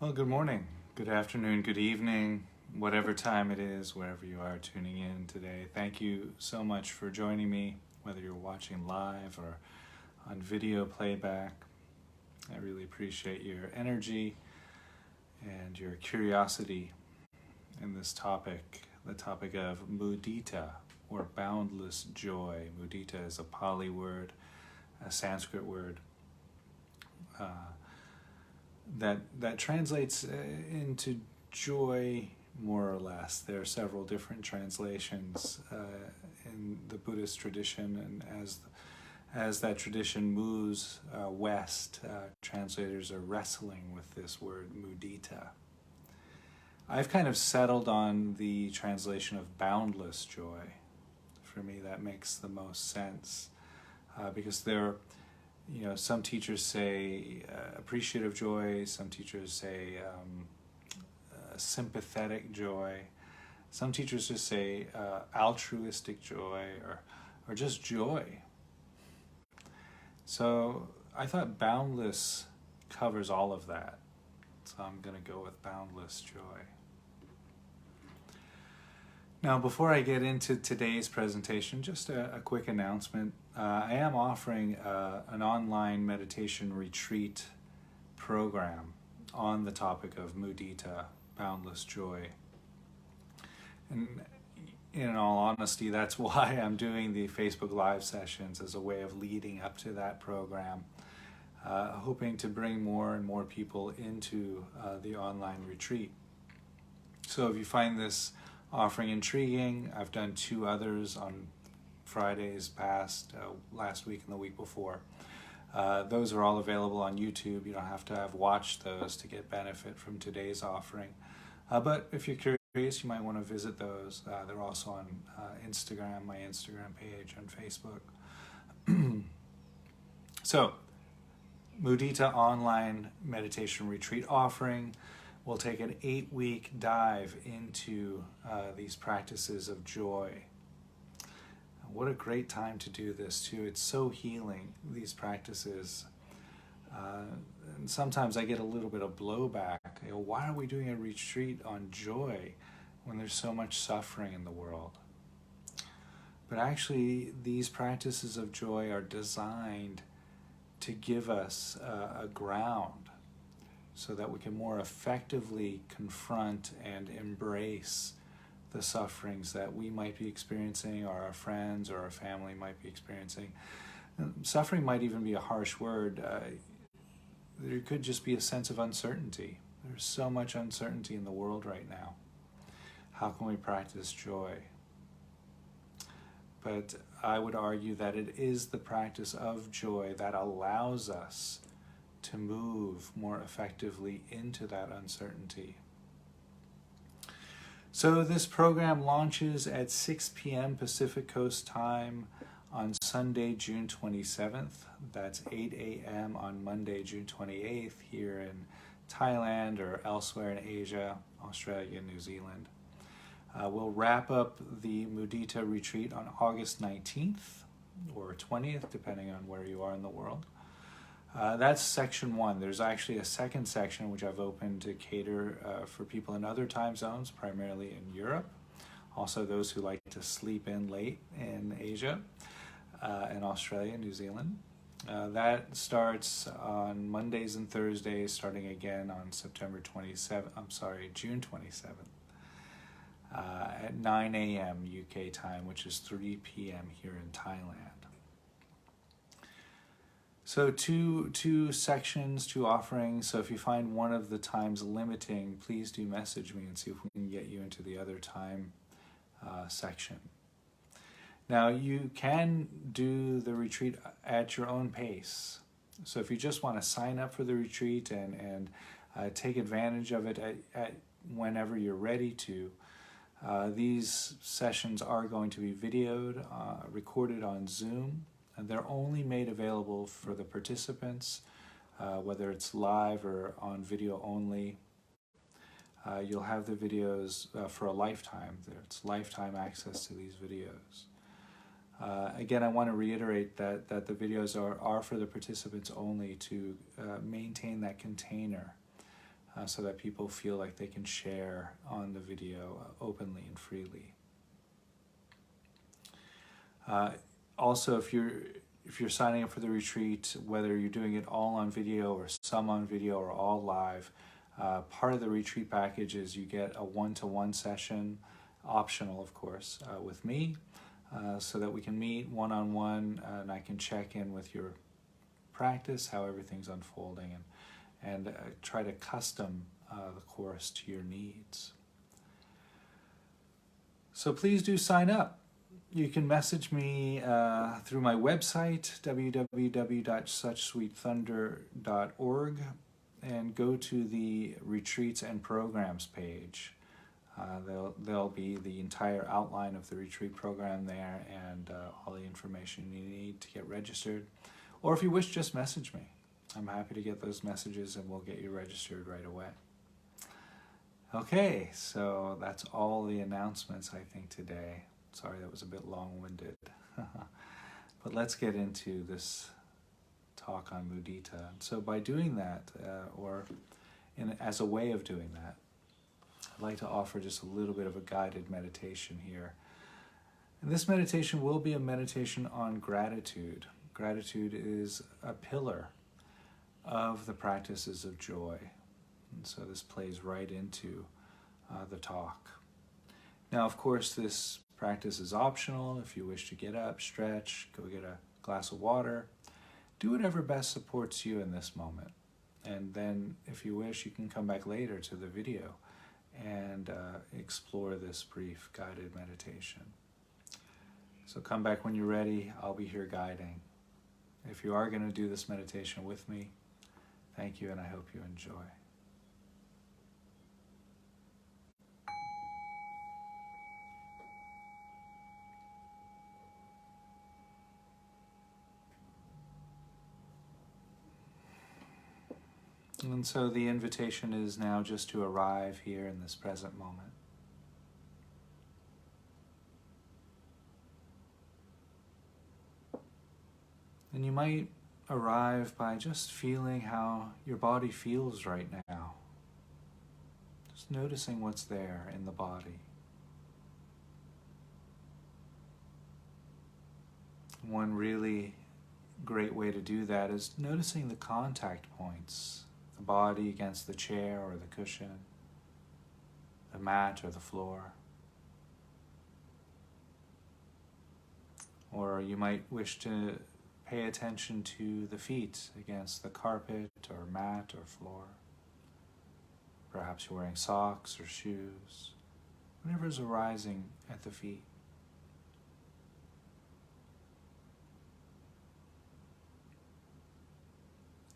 Well, good morning, good afternoon, good evening, whatever time it is, wherever you are tuning in today. Thank you so much for joining me, whether you're watching live or on video playback. I really appreciate your energy and your curiosity in this topic, the topic of mudita, or boundless joy. Mudita is a Pali word, a Sanskrit word. That translates into joy, more or less. There are several different translations in the Buddhist tradition, and as that tradition moves west, translators are wrestling with this word mudita. I've kind of settled on the translation of boundless joy. For me, that makes the most sense because some teachers say appreciative joy, some teachers say sympathetic joy, some teachers just say altruistic joy or just joy. So I thought boundless covers all of that. So I'm going to go with boundless joy. Now, before I get into today's presentation, just a quick announcement. I am offering an online meditation retreat program on the topic of mudita, boundless joy. And in all honesty, that's why I'm doing the Facebook Live sessions as a way of leading up to that program, hoping to bring more and more people into the online retreat. So if you find this offering intriguing, I've done 2 others on Fridays past, last week and the week before. Those are all available on YouTube. You don't have to have watched those to get benefit from today's offering. But if you're curious, you might want to visit those. They're also on Instagram, my Instagram page, and Facebook. So, Mudita Online Meditation Retreat offering. We'll take an 8-week dive into these practices of joy. What a great time to do this too. It's so healing, these practices. And sometimes I get a little bit of blowback. Why are we doing a retreat on joy when there's so much suffering in the world? But actually, these practices of joy are designed to give us a ground so that we can more effectively confront and embrace the sufferings that we might be experiencing, or our friends or our family might be experiencing. Suffering might even be a harsh word. There could just be a sense of uncertainty. There's so much uncertainty in the world right now. How can we practice joy? But I would argue that it is the practice of joy that allows us to move more effectively into that uncertainty. So this program launches at 6 p.m. Pacific Coast time on Sunday, June 27th. That's 8 a.m. on Monday, June 28th here in Thailand or elsewhere in Asia, Australia, and New Zealand. We'll wrap up the Mudita retreat on August 19th or 20th, depending on where you are in the world. That's section 1. There's actually a second section which I've opened to cater for people in other time zones, primarily in Europe. Also those who like to sleep in late in Asia and Australia, New Zealand. That starts on Mondays and Thursdays, starting again on June 27th at 9 a.m. UK time, which is 3 p.m. here in Thailand. So two sections, 2 offerings. So if you find one of the times limiting, please do message me and see if we can get you into the other time section. Now you can do the retreat at your own pace. So if you just want to sign up for the retreat and take advantage of it at whenever you're ready to, these sessions are going to be videoed, recorded on Zoom. And they're only made available for the participants, whether it's live or on video only. You'll have the videos for a lifetime. It's lifetime access to these videos. Again, I want to reiterate that the videos are for the participants only to maintain that container so that people feel like they can share on the video openly and freely. Also, if you're signing up for the retreat, whether you're doing it all on video or some on video or all live, part of the retreat package is you get a one-to-one session, optional of course, with me, so that we can meet one-on-one and I can check in with your practice, how everything's unfolding, and try to custom the course to your needs. So please do sign up. You can message me through my website, www.suchsweetthunder.org, and go to the Retreats and Programs page. There'll be the entire outline of the retreat program there and all the information you need to get registered. Or if you wish, just message me. I'm happy to get those messages and we'll get you registered right away. Okay, so that's all the announcements I think today. Sorry that was a bit long-winded. But let's get into this talk on mudita. So by doing that, as a way of doing that, I'd like to offer just a little bit of a guided meditation here. And this meditation will be a meditation on gratitude. Gratitude is a pillar of the practices of joy. And so this plays right into the talk. Now, of course, this practice is optional. If you wish to get up, stretch, go get a glass of water, do whatever best supports you in this moment. And then, if you wish, you can come back later to the video and explore this brief guided meditation. So come back when you're ready. I'll be here guiding. If you are going to do this meditation with me, thank you, and I hope you enjoy. And so the invitation is now just to arrive here in this present moment. And you might arrive by just feeling how your body feels right now. Just noticing what's there in the body. One really great way to do that is noticing the contact points. The body against the chair or the cushion, the mat or the floor. Or you might wish to pay attention to the feet against the carpet or mat or floor. Perhaps you're wearing socks or shoes, whatever is arising at the feet.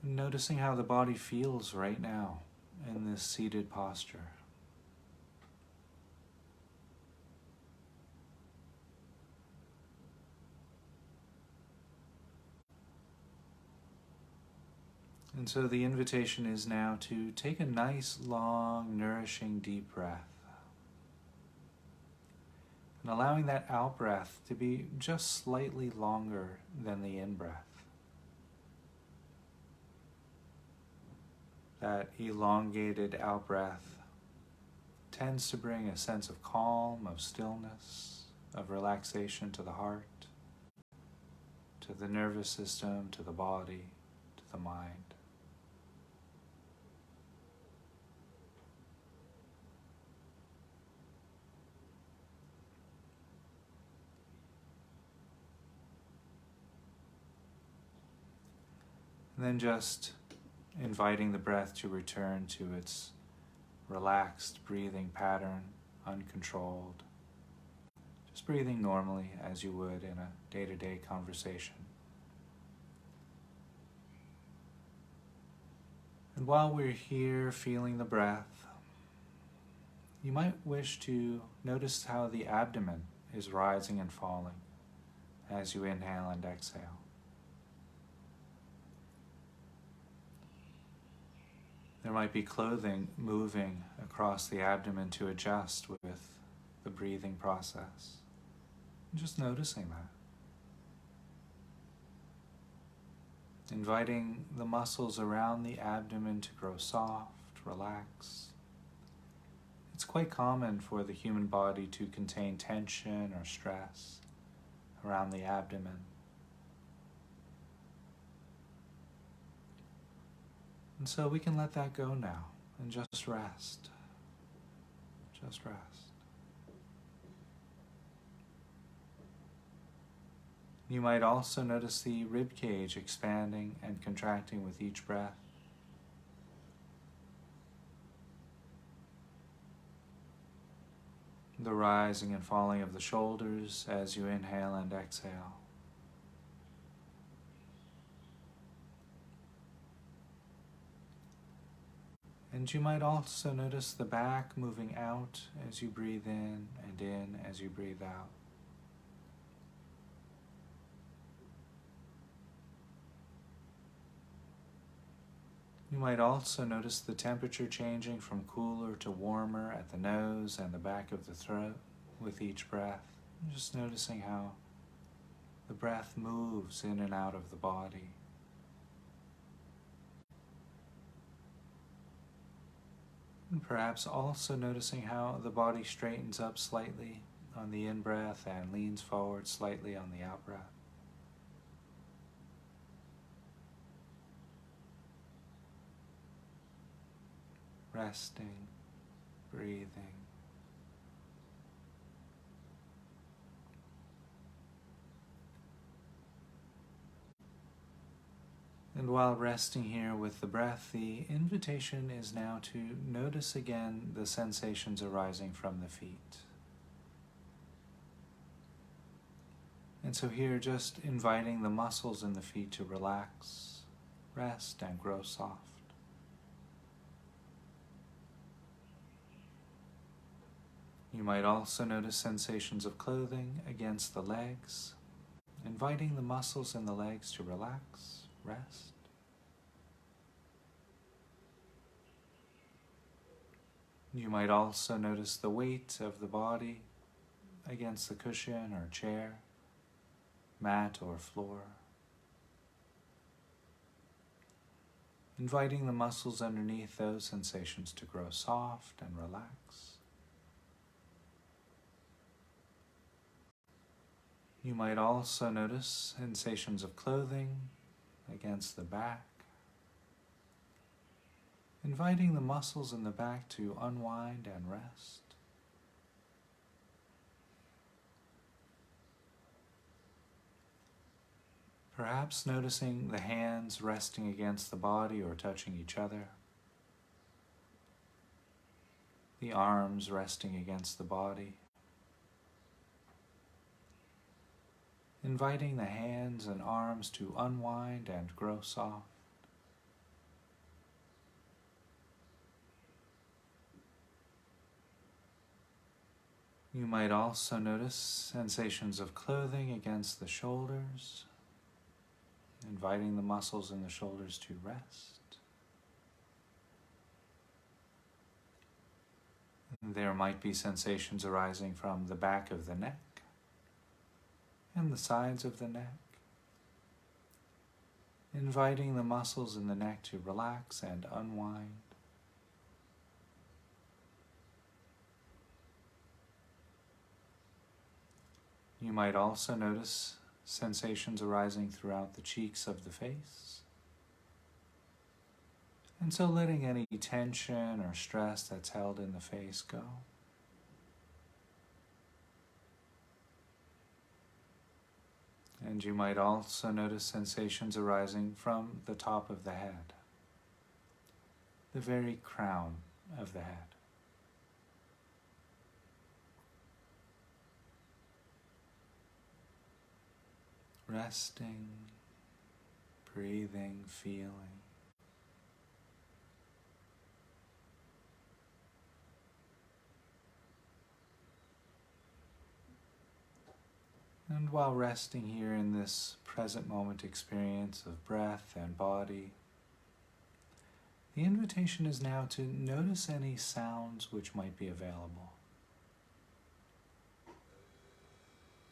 Noticing how the body feels right now in this seated posture. And so the invitation is now to take a nice, long, nourishing, deep breath. And allowing that out-breath to be just slightly longer than the in-breath. That elongated out-breath tends to bring a sense of calm, of stillness, of relaxation to the heart, to the nervous system, to the body, to the mind. And then just inviting the breath to return to its relaxed breathing pattern, uncontrolled. Just breathing normally as you would in a day-to-day conversation. And while we're here feeling the breath, you might wish to notice how the abdomen is rising and falling as you inhale and exhale. There might be clothing moving across the abdomen to adjust with the breathing process. Just noticing that. Inviting the muscles around the abdomen to grow soft, relax. It's quite common for the human body to contain tension or stress around the abdomen. And so we can let that go now and just rest. Just rest. You might also notice the rib cage expanding and contracting with each breath. The rising and falling of the shoulders as you inhale and exhale. And you might also notice the back moving out as you breathe in as you breathe out. You might also notice the temperature changing from cooler to warmer at the nose and the back of the throat with each breath. Just noticing how the breath moves in and out of the body. And perhaps also noticing how the body straightens up slightly on the in-breath and leans forward slightly on the out-breath. Resting, breathing. And while resting here with the breath, the invitation is now to notice again the sensations arising from the feet. And so here, just inviting the muscles in the feet to relax, rest, and grow soft. You might also notice sensations of clothing against the legs, inviting the muscles in the legs to relax, rest. You might also notice the weight of the body against the cushion or chair, mat or floor. Inviting the muscles underneath those sensations to grow soft and relax. You might also notice sensations of clothing against the back, inviting the muscles in the back to unwind and rest. Perhaps noticing the hands resting against the body or touching each other, the arms resting against the body. Inviting the hands and arms to unwind and grow soft. You might also notice sensations of clothing against the shoulders, inviting the muscles in the shoulders to rest. There might be sensations arising from the back of the neck and the sides of the neck, inviting the muscles in the neck to relax and unwind. You might also notice sensations arising throughout the cheeks of the face. And so letting any tension or stress that's held in the face go. And you might also notice sensations arising from the top of the head, the very crown of the head. Resting, breathing, feeling. And while resting here in this present moment experience of breath and body, the invitation is now to notice any sounds which might be available.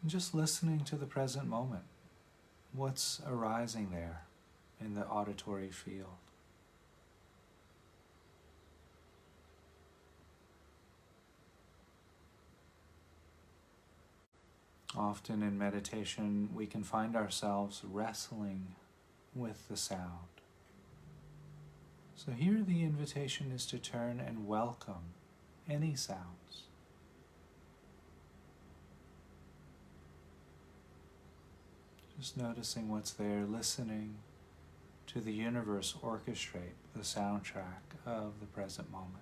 And just listening to the present moment. What's arising there in the auditory field? Often in meditation, we can find ourselves wrestling with the sound. So here the invitation is to turn and welcome any sounds. Just noticing what's there, listening to the universe orchestrate the soundtrack of the present moment.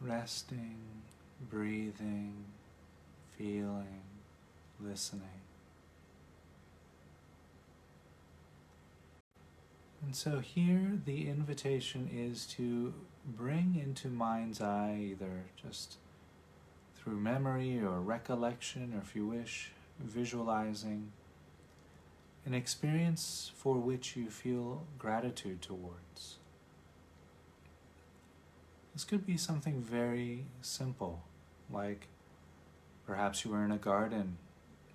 Resting, breathing, feeling, listening. And so here the invitation is to bring into mind's eye, either just through memory or recollection, or if you wish, visualizing, an experience for which you feel gratitude towards. This could be something very simple, like perhaps you were in a garden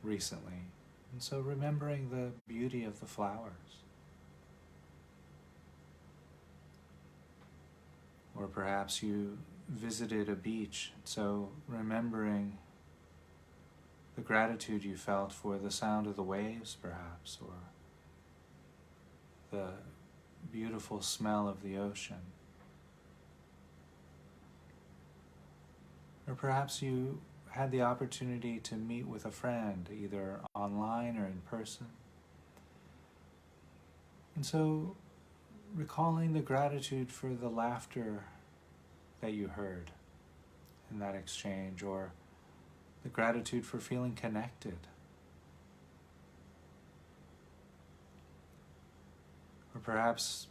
recently, and so remembering the beauty of the flowers. Or perhaps you visited a beach, so remembering the gratitude you felt for the sound of the waves, perhaps, or the beautiful smell of the ocean. Or perhaps you had the opportunity to meet with a friend, either online or in person. And so recalling the gratitude for the laughter that you heard in that exchange, or the gratitude for feeling connected. Or perhaps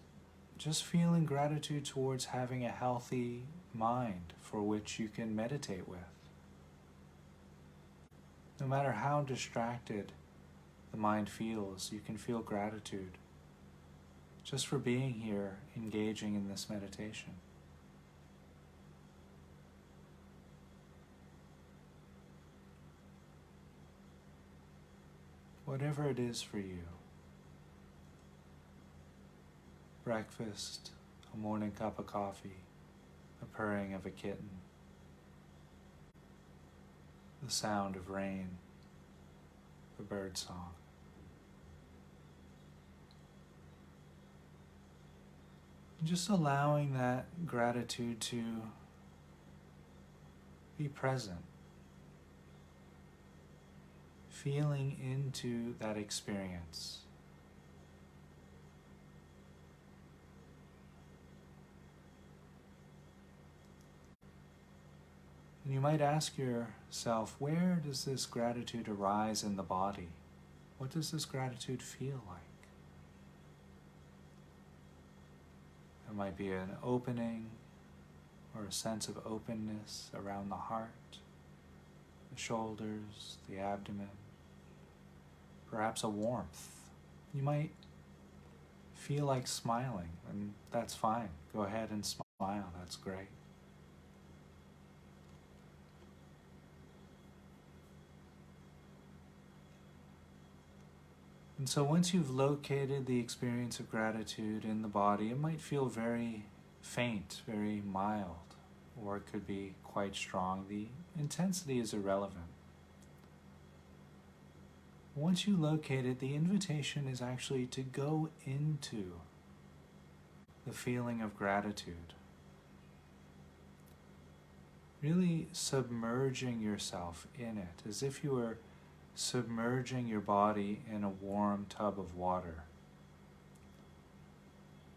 just feeling gratitude towards having a healthy mind for which you can meditate with. No matter how distracted the mind feels, you can feel gratitude just for being here, engaging in this meditation. Whatever it is for you. Breakfast, a morning cup of coffee, the purring of a kitten, the sound of rain, the bird song. Just allowing that gratitude to be present, feeling into that experience. And you might ask yourself, where does this gratitude arise in the body? What does this gratitude feel like? There might be an opening or a sense of openness around the heart, the shoulders, the abdomen, perhaps a warmth. You might feel like smiling, and that's fine. Go ahead and smile, that's great. And so once you've located the experience of gratitude in the body, it might feel very faint, very mild, or it could be quite strong. The intensity is irrelevant. Once you locate it, the invitation is actually to go into the feeling of gratitude. Really submerging yourself in it, as if you were submerging your body in a warm tub of water.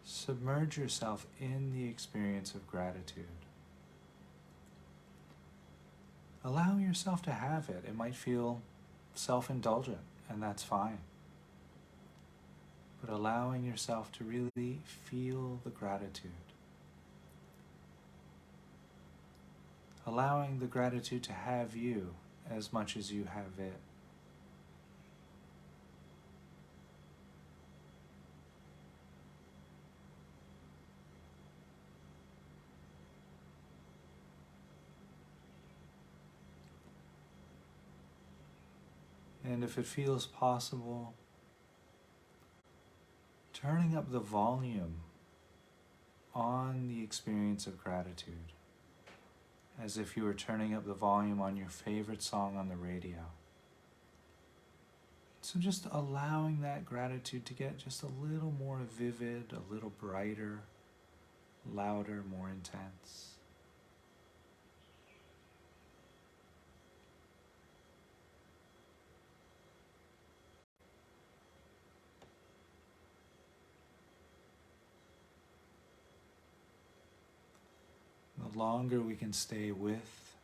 Submerge yourself in the experience of gratitude. Allow yourself to have it. It might feel self-indulgent, and that's fine. But allowing yourself to really feel the gratitude. Allowing the gratitude to have you as much as you have it. And if it feels possible, turning up the volume on the experience of gratitude, as if you were turning up the volume on your favorite song on the radio. So just allowing that gratitude to get just a little more vivid, a little brighter, louder, more intense. The longer we can stay with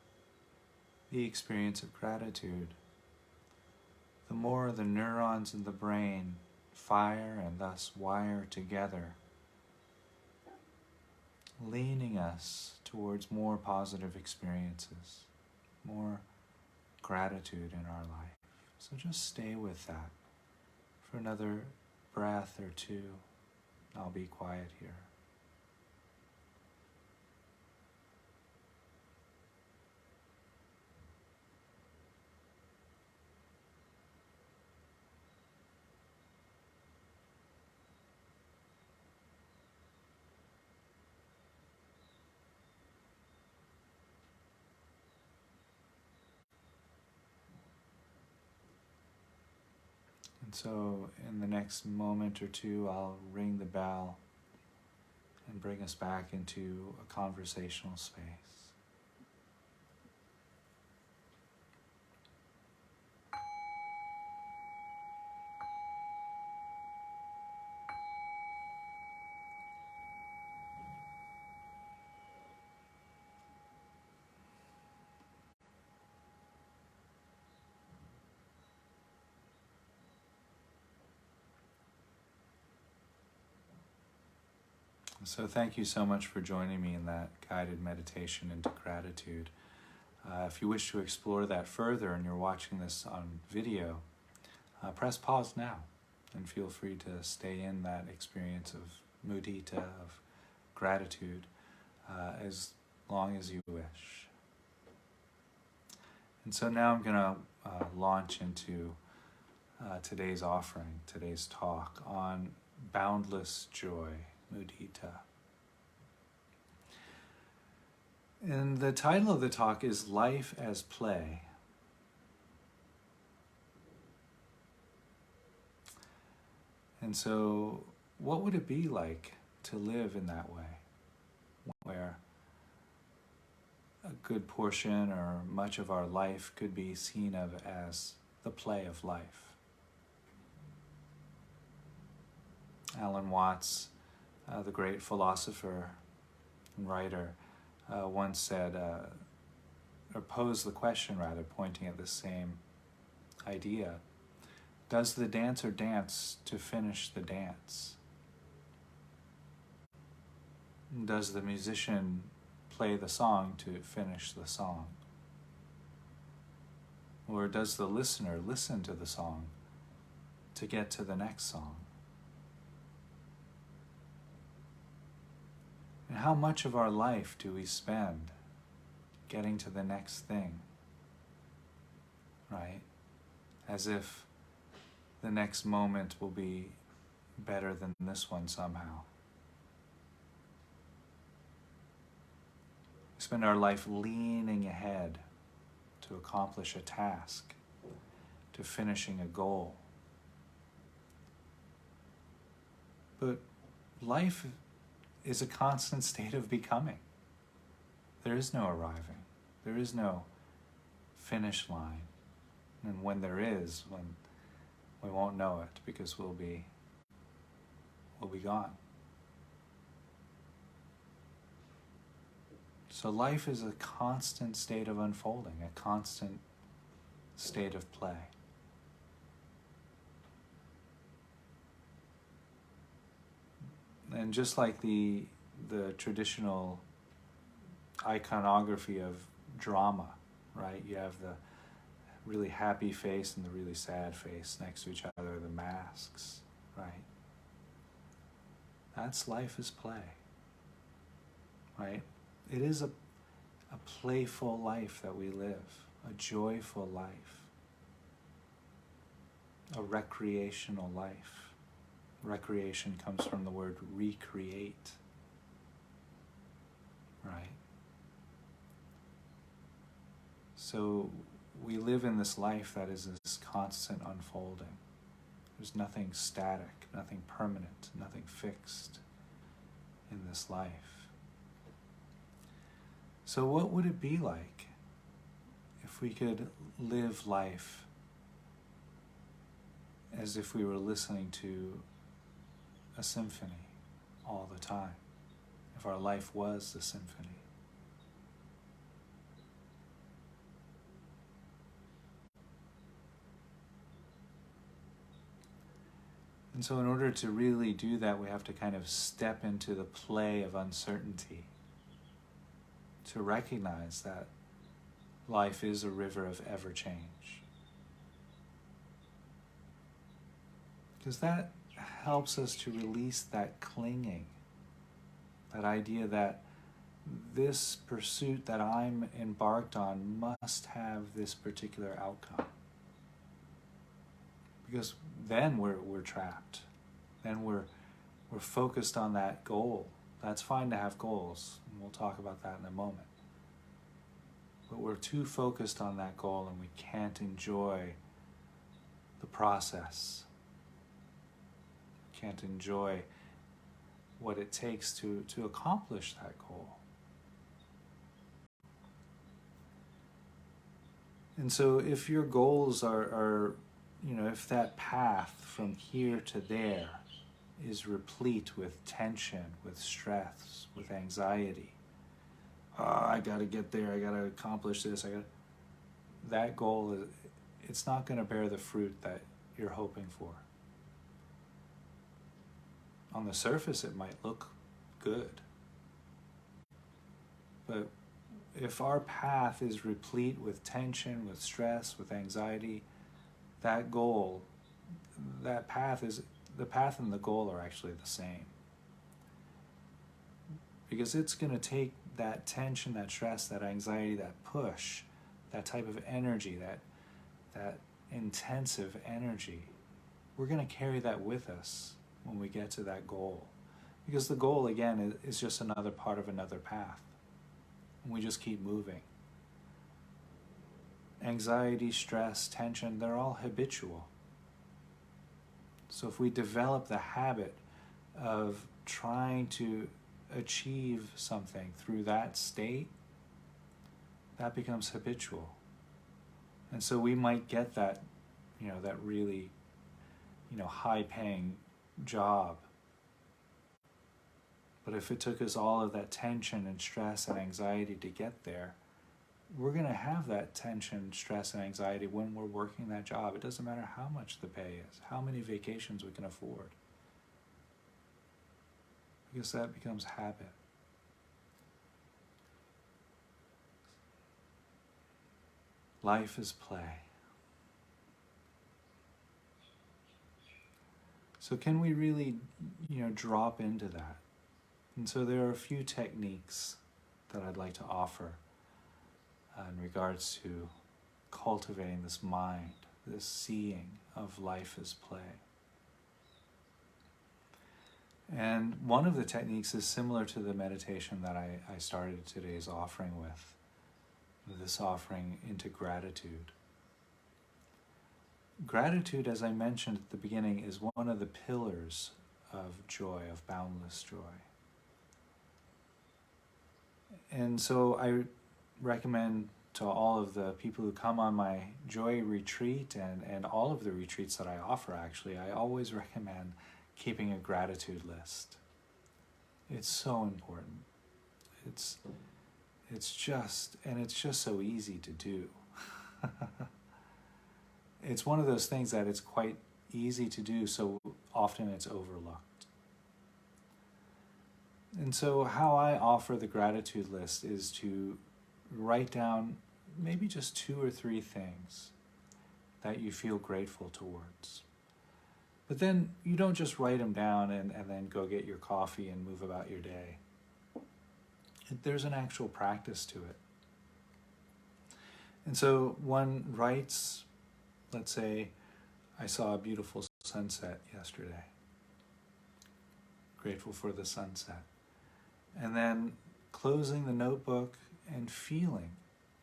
the experience of gratitude, the more the neurons in the brain fire and thus wire together, leaning us towards more positive experiences, more gratitude in our life. So just stay with that for another breath or two. I'll be quiet here. And so in the next moment or two, I'll ring the bell and bring us back into a conversational space. So thank you so much for joining me in that guided meditation into gratitude. If you wish to explore that further and you're watching this on video, press pause now and feel free to stay in that experience of mudita, of gratitude, as long as you wish. And so now I'm going to launch into today's offering, today's talk on boundless joy, mudita. And the title of the talk is Life as Play. And so what would it be like to live in that way, where a good portion or much of our life could be seen of as the play of life? Alan Watts, the great philosopher and writer, once said, or posed the question rather, pointing at the same idea: does the dancer dance to finish the dance? Does the musician play the song to finish the song? Or does the listener listen to the song to get to the next song? And how much of our life do we spend getting to the next thing, right? As if the next moment will be better than this one somehow. We spend our life leaning ahead to accomplish a task, to finishing a goal. But life is a constant state of becoming. There is no arriving. There is no finish line. And when there is, when we won't know it because we'll be gone. So life is a constant state of unfolding, a constant state of play. And just like the traditional iconography of drama, right? You have the really happy face and the really sad face next to each other, the masks, right? That's life as play, right? It is a playful life that we live, a joyful life. a recreational life. Recreation comes from the word recreate, right? So we live in this life that is this constant unfolding. There's nothing static, nothing permanent, nothing fixed in this life. So what would it be like if we could live life as if we were listening to a symphony all the time? If our life was the symphony? And so in order to really do that, we have to kind of step into the play of uncertainty, to recognize that life is a river of ever change. Because that helps us to release that clinging, that idea that this pursuit that I'm embarked on must have this particular outcome. Because then we're trapped. Then we're focused on that goal. That's fine to have goals, and we'll talk about that in a moment. But we're too focused on that goal and we can't enjoy the process. Can't enjoy what it takes to accomplish that goal. And so if your goals are if that path from here to there is replete with tension, with stress, with anxiety, I gotta get there, I gotta accomplish this, that goal, it's not gonna bear the fruit that you're hoping for. On the surface, it might look good. But if our path is replete with tension, with stress, with anxiety, that goal, the path and the goal are actually the same. Because it's going to take that tension, that stress, that anxiety, that push, that type of energy, that intensive energy, we're going to carry that with us when we get to that goal. Because the goal, again, is just another part of another path. And we just keep moving. Anxiety, stress, tension, they're all habitual. So if we develop the habit of trying to achieve something through that state, that becomes habitual. And so we might get that, that really, high-paying job. But if it took us all of that tension and stress and anxiety to get there, we're going to have that tension, stress, and anxiety when we're working that job. It doesn't matter how much the pay is, how many vacations we can afford. Because that becomes habit. Life is play. So can we really, drop into that? And so there are a few techniques that I'd like to offer in regards to cultivating this mind, this seeing of life as play. And one of the techniques is similar to the meditation that I started today's offering with, this offering into gratitude. Gratitude, as I mentioned at the beginning, is one of the pillars of joy, of boundless joy. And so I recommend to all of the people who come on my joy retreat and all of the retreats that I offer, actually, I always recommend keeping a gratitude list. It's so important. It's just so easy to do. It's one of those things that it's quite easy to do, so often it's overlooked. And so how I offer the gratitude list is to write down maybe just 2 or 3 things that you feel grateful towards. But then you don't just write them down and then go get your coffee and move about your day. There's an actual practice to it. And so one writes, let's say, I saw a beautiful sunset yesterday. Grateful for the sunset. And then closing the notebook and feeling,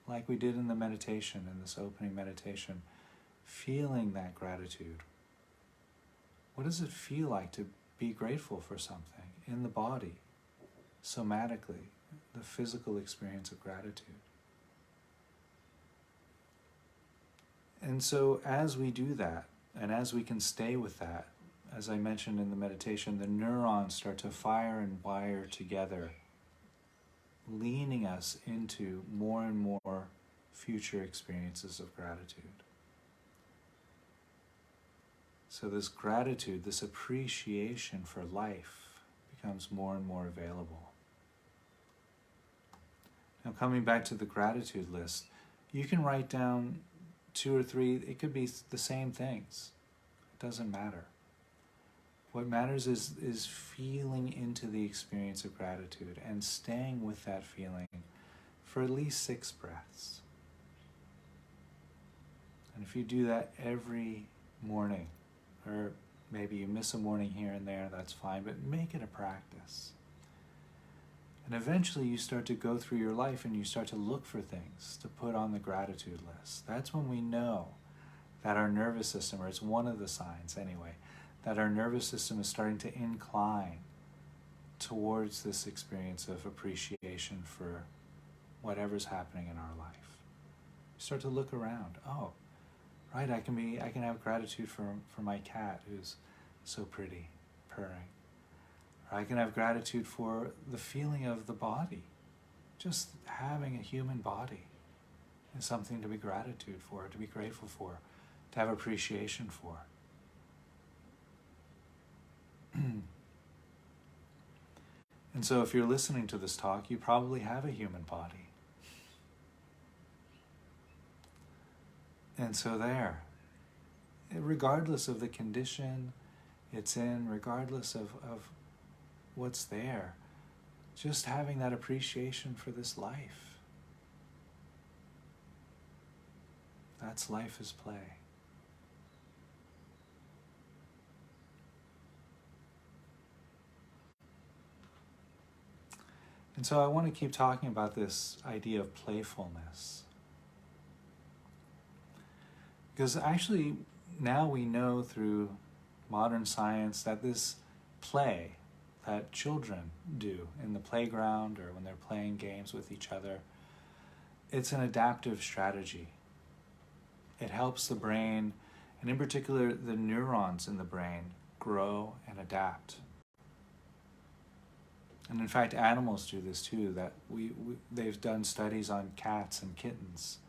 like we did in the meditation, in this opening meditation, feeling that gratitude. What does it feel like to be grateful for something in the body, somatically, the physical experience of gratitude? And so as we do that, and as we can stay with that, as I mentioned in the meditation, the neurons start to fire and wire together, leaning us into more and more future experiences of gratitude. So this gratitude, this appreciation for life becomes more and more available. Now, coming back to the gratitude list, you can write down 2 or 3, it could be the same things. It doesn't matter. What matters is feeling into the experience of gratitude and staying with that feeling for at least 6 breaths. And if you do that every morning, or maybe you miss a morning here and there, that's fine, but make it a practice. And eventually you start to go through your life and you start to look for things to put on the gratitude list. That's when we know that our nervous system, or it's one of the signs anyway, that our nervous system is starting to incline towards this experience of appreciation for whatever's happening in our life. You start to look around. Oh, right, I can have gratitude for my cat who's so pretty, purring. Or I can have gratitude for the feeling of the body. Just having a human body is something to be gratitude for, to be grateful for, to have appreciation for. And so if you're listening to this talk, you probably have a human body. And so there, regardless of the condition it's in, regardless of what's there, just having that appreciation for this life. That's life as play. And so I want to keep talking about this idea of playfulness. Because actually, now we know through modern science that this play that children do in the playground or when they're playing games with each other, it's an adaptive strategy. It helps the brain, and in particular the neurons in the brain, grow and adapt. And in fact, animals do this too. That they've done studies on cats and kittens.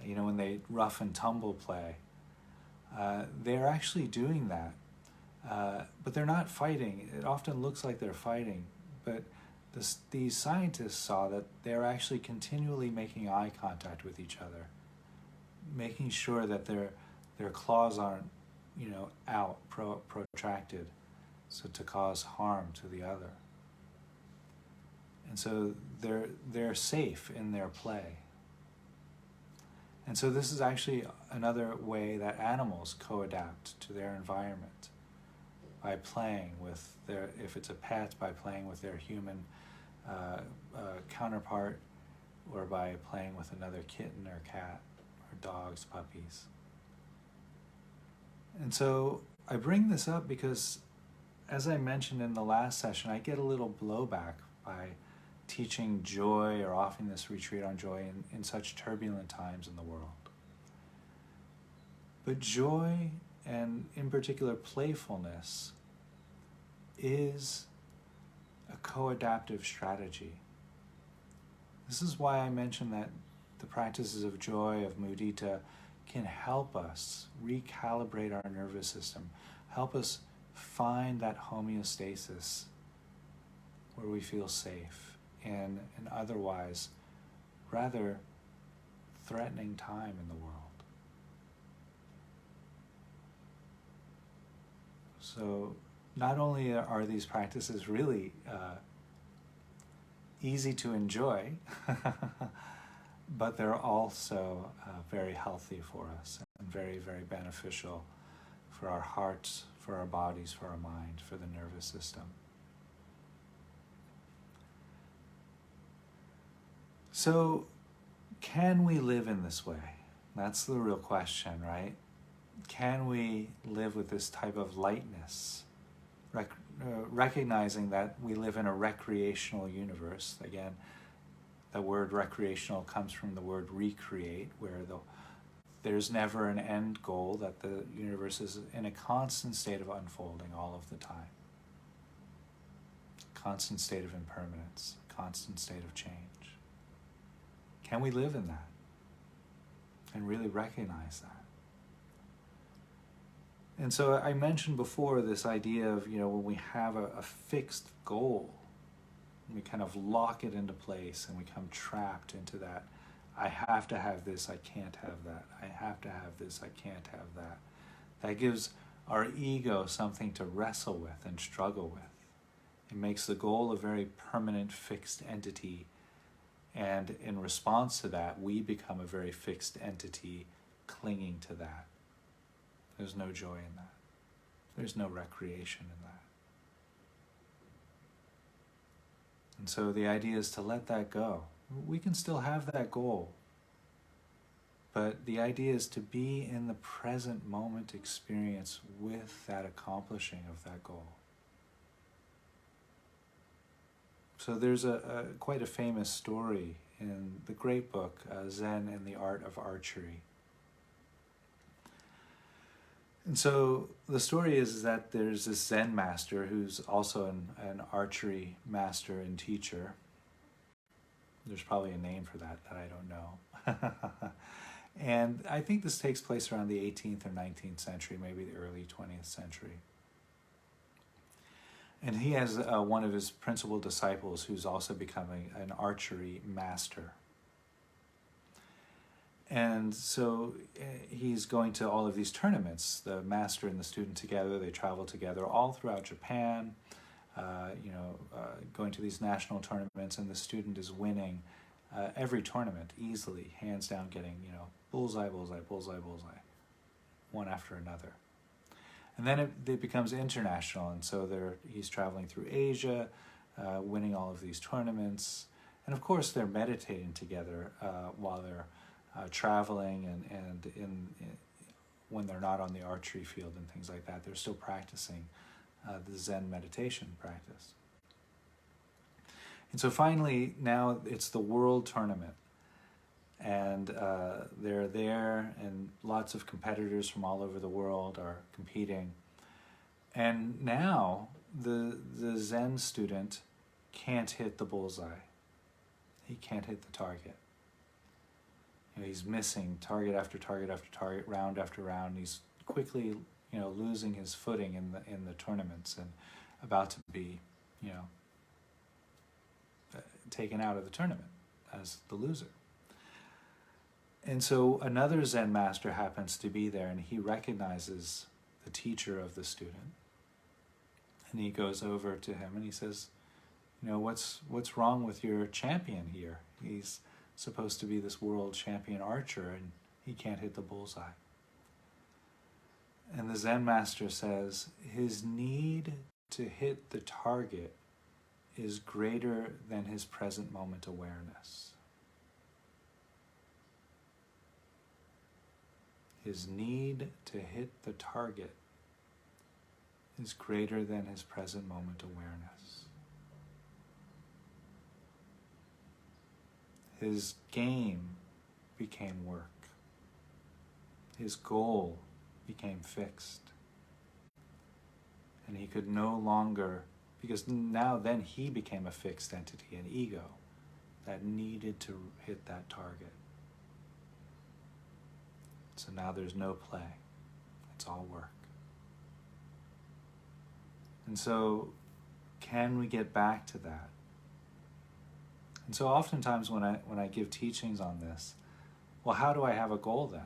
You know, when they rough and tumble play, they're actually doing that. But they're not fighting. It often looks like they're fighting. But these scientists saw that they're actually continually making eye contact with each other, making sure that their claws aren't, out, protracted, so to cause harm to the other. And so they're safe in their play. And so this is actually another way that animals co-adapt to their environment, by playing with if it's a pet, by playing with their human counterpart, or by playing with another kitten or cat, or dogs, puppies. And so I bring this up because, as I mentioned in the last session, I get a little blowback by teaching joy or offering this retreat on joy in such turbulent times in the world. But joy, and in particular playfulness, is a co-adaptive strategy. This is why I mentioned that the practices of joy, of mudita, can help us recalibrate our nervous system, help us find that homeostasis where we feel safe in an otherwise rather threatening time in the world. So not only are these practices really easy to enjoy, but they're also very healthy for us and very, very beneficial for our hearts, for our bodies, for our mind, for the nervous system. So, can we live in this way? That's the real question, right? Can we live with this type of lightness, recognizing that we live in a recreational universe? Again, the word recreational comes from the word recreate, where there's never an end goal, that the universe is in a constant state of unfolding all of the time. Constant state of impermanence, constant state of change. Can we live in that and really recognize that? And so I mentioned before this idea of, when we have a fixed goal, we kind of lock it into place and we become trapped into that. I have to have this, I can't have that. I have to have this, I can't have that. That gives our ego something to wrestle with and struggle with. It makes the goal a very permanent, fixed entity. And in response to that, we become a very fixed entity clinging to that. There's no joy in that. There's no recreation in that. And so the idea is to let that go. We can still have that goal, but the idea is to be in the present moment experience with that accomplishing of that goal. So there's quite a famous story in the great book, Zen and the Art of Archery. And so the story is that there's this Zen master who's also an archery master and teacher. There's probably a name for that I don't know. And I think this takes place around the 18th or 19th century, maybe the early 20th century. And he has one of his principal disciples who's also becoming an archery master. And so he's going to all of these tournaments, the master and the student together. They travel together all throughout Japan, going to these national tournaments, and the student is winning every tournament easily, hands down, getting, bullseye, bullseye, bullseye, bullseye, one after another. And then it becomes international, and so he's traveling through Asia, winning all of these tournaments. And of course, they're meditating together while they're traveling, and when they're not on the archery field and things like that, they're still practicing the Zen meditation practice. And so finally, now it's the world tournament. And they're there, and lots of competitors from all over the world are competing. And now the Zen student can't hit the bullseye. He can't hit the target. He's missing target after target after target, round after round. He's quickly, losing his footing in the tournaments and about to be, taken out of the tournament as the loser. And so another Zen master happens to be there, and he recognizes the teacher of the student. And he goes over to him and he says, what's wrong with your champion here? He's supposed to be this world champion archer, and he can't hit the bullseye. And the Zen master says, his need to hit the target is greater than his present moment awareness. His need to hit the target is greater than his present moment awareness. His game became work. His goal became fixed. And he could no longer, because now then he became a fixed entity, an ego, that needed to hit that target. So now there's no play. It's all work. And so, can we get back to that? And so oftentimes when I give teachings on this, well, how do I have a goal then?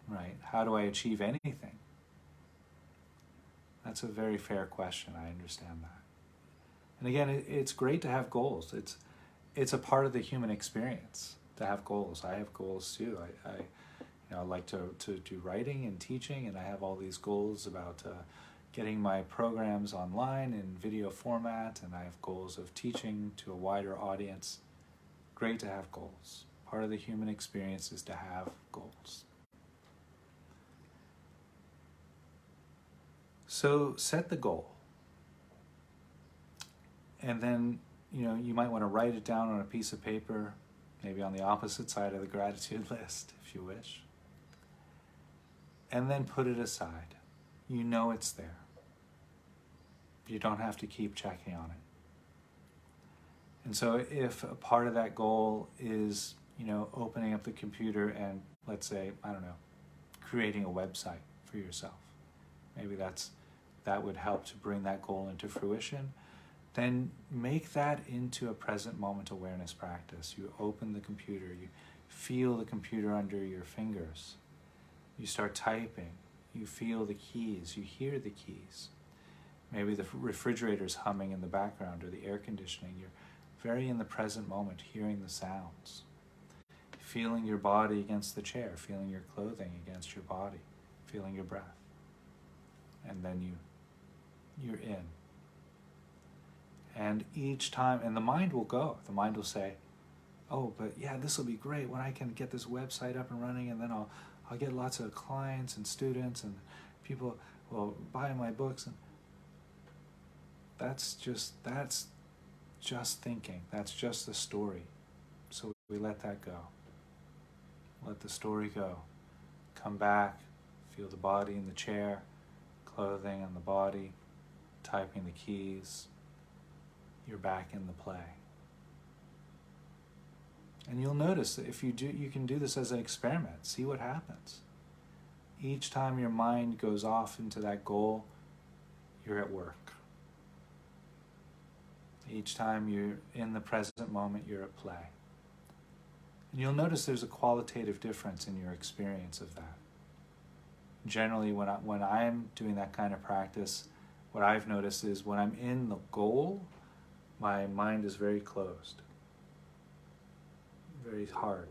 Right? How do I achieve anything? That's a very fair question. I understand that. And again, it's great to have goals. It's a part of the human experience to have goals. I have goals too. I like to do writing and teaching, and I have all these goals about getting my programs online in video format, and I have goals of teaching to a wider audience. Great to have goals. Part of the human experience is to have goals. So set the goal. And then, you might want to write it down on a piece of paper, maybe on the opposite side of the gratitude list, if you wish. And then put it aside. You know it's there. You don't have to keep checking on it. And so if a part of that goal is, opening up the computer and, let's say, creating a website for yourself, maybe that would help to bring that goal into fruition, then make that into a present moment awareness practice. You open the computer, you feel the computer under your fingers, you start typing, you feel the keys, you hear the keys. Maybe the refrigerator's humming in the background or the air conditioning. You're very in the present moment, hearing the sounds. Feeling your body against the chair, feeling your clothing against your body, feeling your breath. And then you're in. And each time, and the mind will go. The mind will say, oh, but yeah, this will be great when I can get this website up and running, and then I'll get lots of clients and students, and people will buy my books. And that's just thinking. That's just the story. So we let that go. Let the story go. Come back, feel the body in the chair, clothing on the body, typing the keys. You're back in the play. And you'll notice that if you can do this as an experiment. See what happens. Each time your mind goes off into that goal, you're at work. Each time you're in the present moment, you're at play. And you'll notice there's a qualitative difference in your experience of that. Generally, when I'm doing that kind of practice, what I've noticed is when I'm in the goal, my mind is very closed, very hard,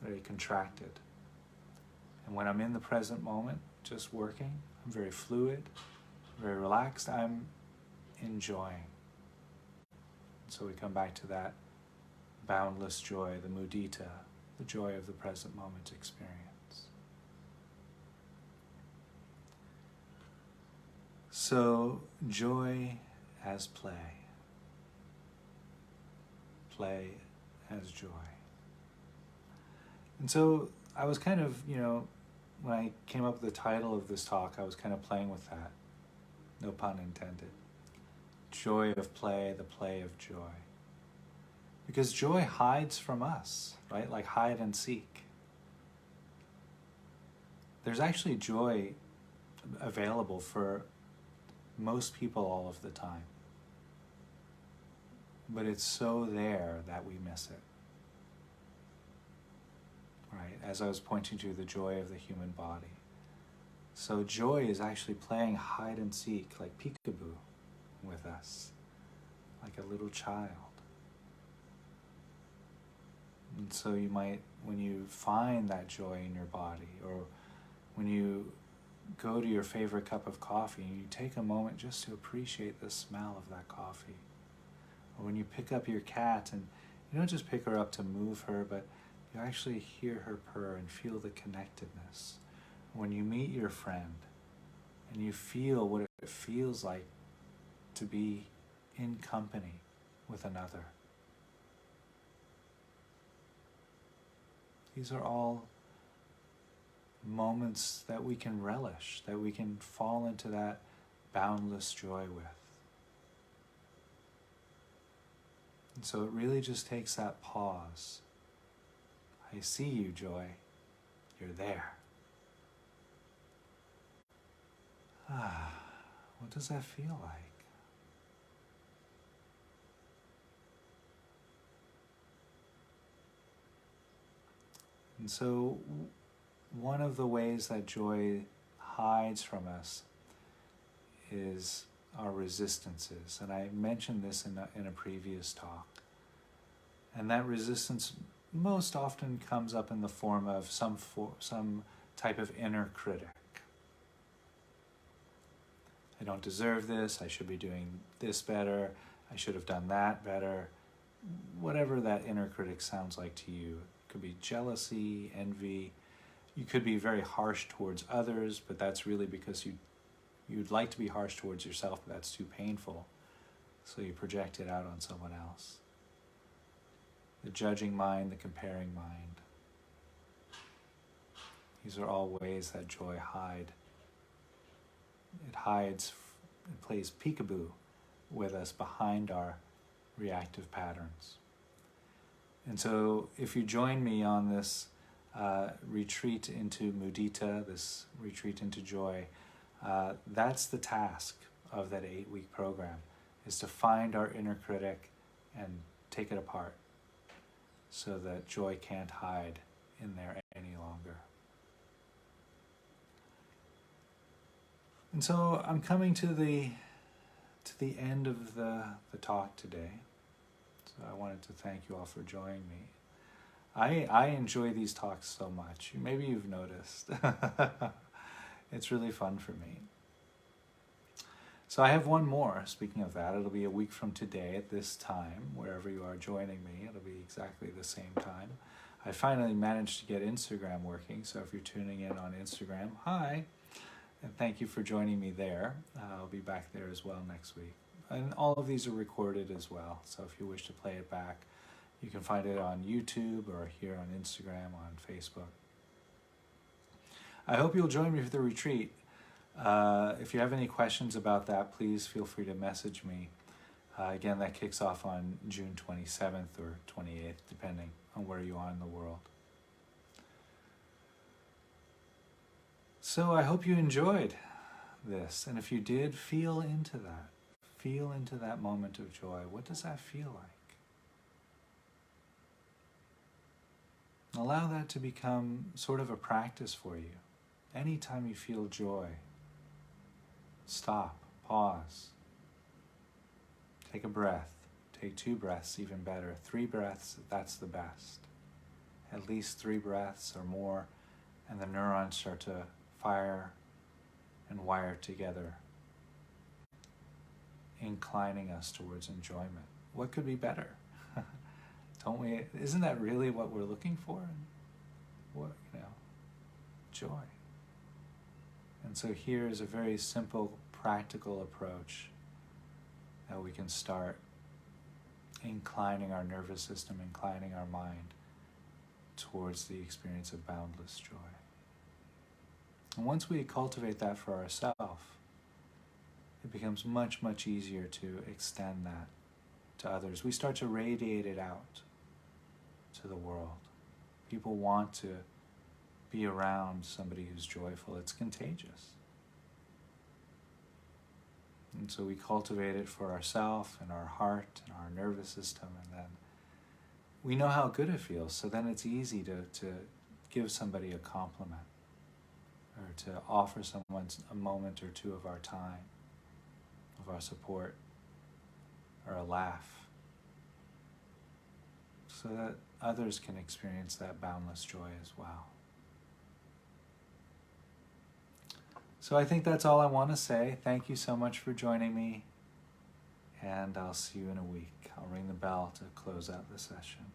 very contracted. And when I'm in the present moment, just working, I'm very fluid, very relaxed, I'm enjoying. So we come back to that boundless joy, the mudita, the joy of the present moment experience. So joy as play, play as joy. And so I was kind of, when I came up with the title of this talk, I was kind of playing with that. No pun intended. Joy of play, the play of joy. Because joy hides from us, right? Like hide and seek. There's actually joy available for most people all of the time. But it's so there that we miss it. Right? As I was pointing to the joy of the human body. So joy is actually playing hide and seek, like peekaboo, with us, like a little child. And so you might, when you find that joy in your body, or when you go to your favorite cup of coffee and you take a moment just to appreciate the smell of that coffee, or when you pick up your cat and you don't just pick her up to move her, but you actually hear her purr and feel the connectedness. When you meet your friend and you feel what it feels like to be in company with another. These are all moments that we can relish, that we can fall into that boundless joy with. And so it really just takes that pause. I see you, joy. You're there. What does that feel like? And so one of the ways that joy hides from us is our resistances. And I mentioned this in a previous talk. And that resistance most often comes up in the form of some type of inner critic. I don't deserve this, I should be doing this better, I should have done that better. Whatever that inner critic sounds like to you. It could be jealousy, envy. You could be very harsh towards others, but that's really because you'd like to be harsh towards yourself, but that's too painful. So you project it out on someone else. The judging mind, the comparing mind. These are all ways that joy hides. It hides, it plays peekaboo with us behind our reactive patterns. And so if you join me on this retreat into mudita, this retreat into joy, that's the task of that 8-week program, is to find our inner critic and take it apart so that joy can't hide in there any longer. And so I'm coming to the end of the talk today. So I wanted to thank you all for joining me. I enjoy these talks so much. Maybe you've noticed. It's really fun for me. So I have one more. Speaking of that, it'll be a week from today at this time, wherever you are joining me. It'll be exactly the same time. I finally managed to get Instagram working, so if you're tuning in on Instagram, hi, and thank you for joining me there. I'll be back there as well next week. And all of these are recorded as well, so if you wish to play it back, you can find it on YouTube or here on Instagram, on Facebook. I hope you'll join me for the retreat. If you have any questions about that, please feel free to message me. Again, that kicks off on June 27th or 28th, depending on where you are in the world. So I hope you enjoyed this. And if you did, feel into that. Feel into that moment of joy. What does that feel like? Allow that to become sort of a practice for you. Anytime you feel joy, stop, pause, take a breath, take 2 breaths, even better. 3 breaths, that's the best. At least 3 breaths or more, and the neurons start to fire and wire together, inclining us towards enjoyment. What could be better? Don't we? Isn't that really what we're looking for? What, joy. And so here is a very simple, practical approach that we can start inclining our nervous system, inclining our mind towards the experience of boundless joy. And once we cultivate that for ourselves, it becomes much, much easier to extend that to others. We start to radiate it out to the world. People want to be around somebody who's joyful. It's contagious. And so we cultivate it for ourselves and our heart and our nervous system, and then we know how good it feels, so then it's easy to give somebody a compliment or to offer someone a moment or two of our time, of our support, or a laugh, so that others can experience that boundless joy as well. So I think that's all I want to say. Thank you so much for joining me, and I'll see you in a week. I'll ring the bell to close out the session.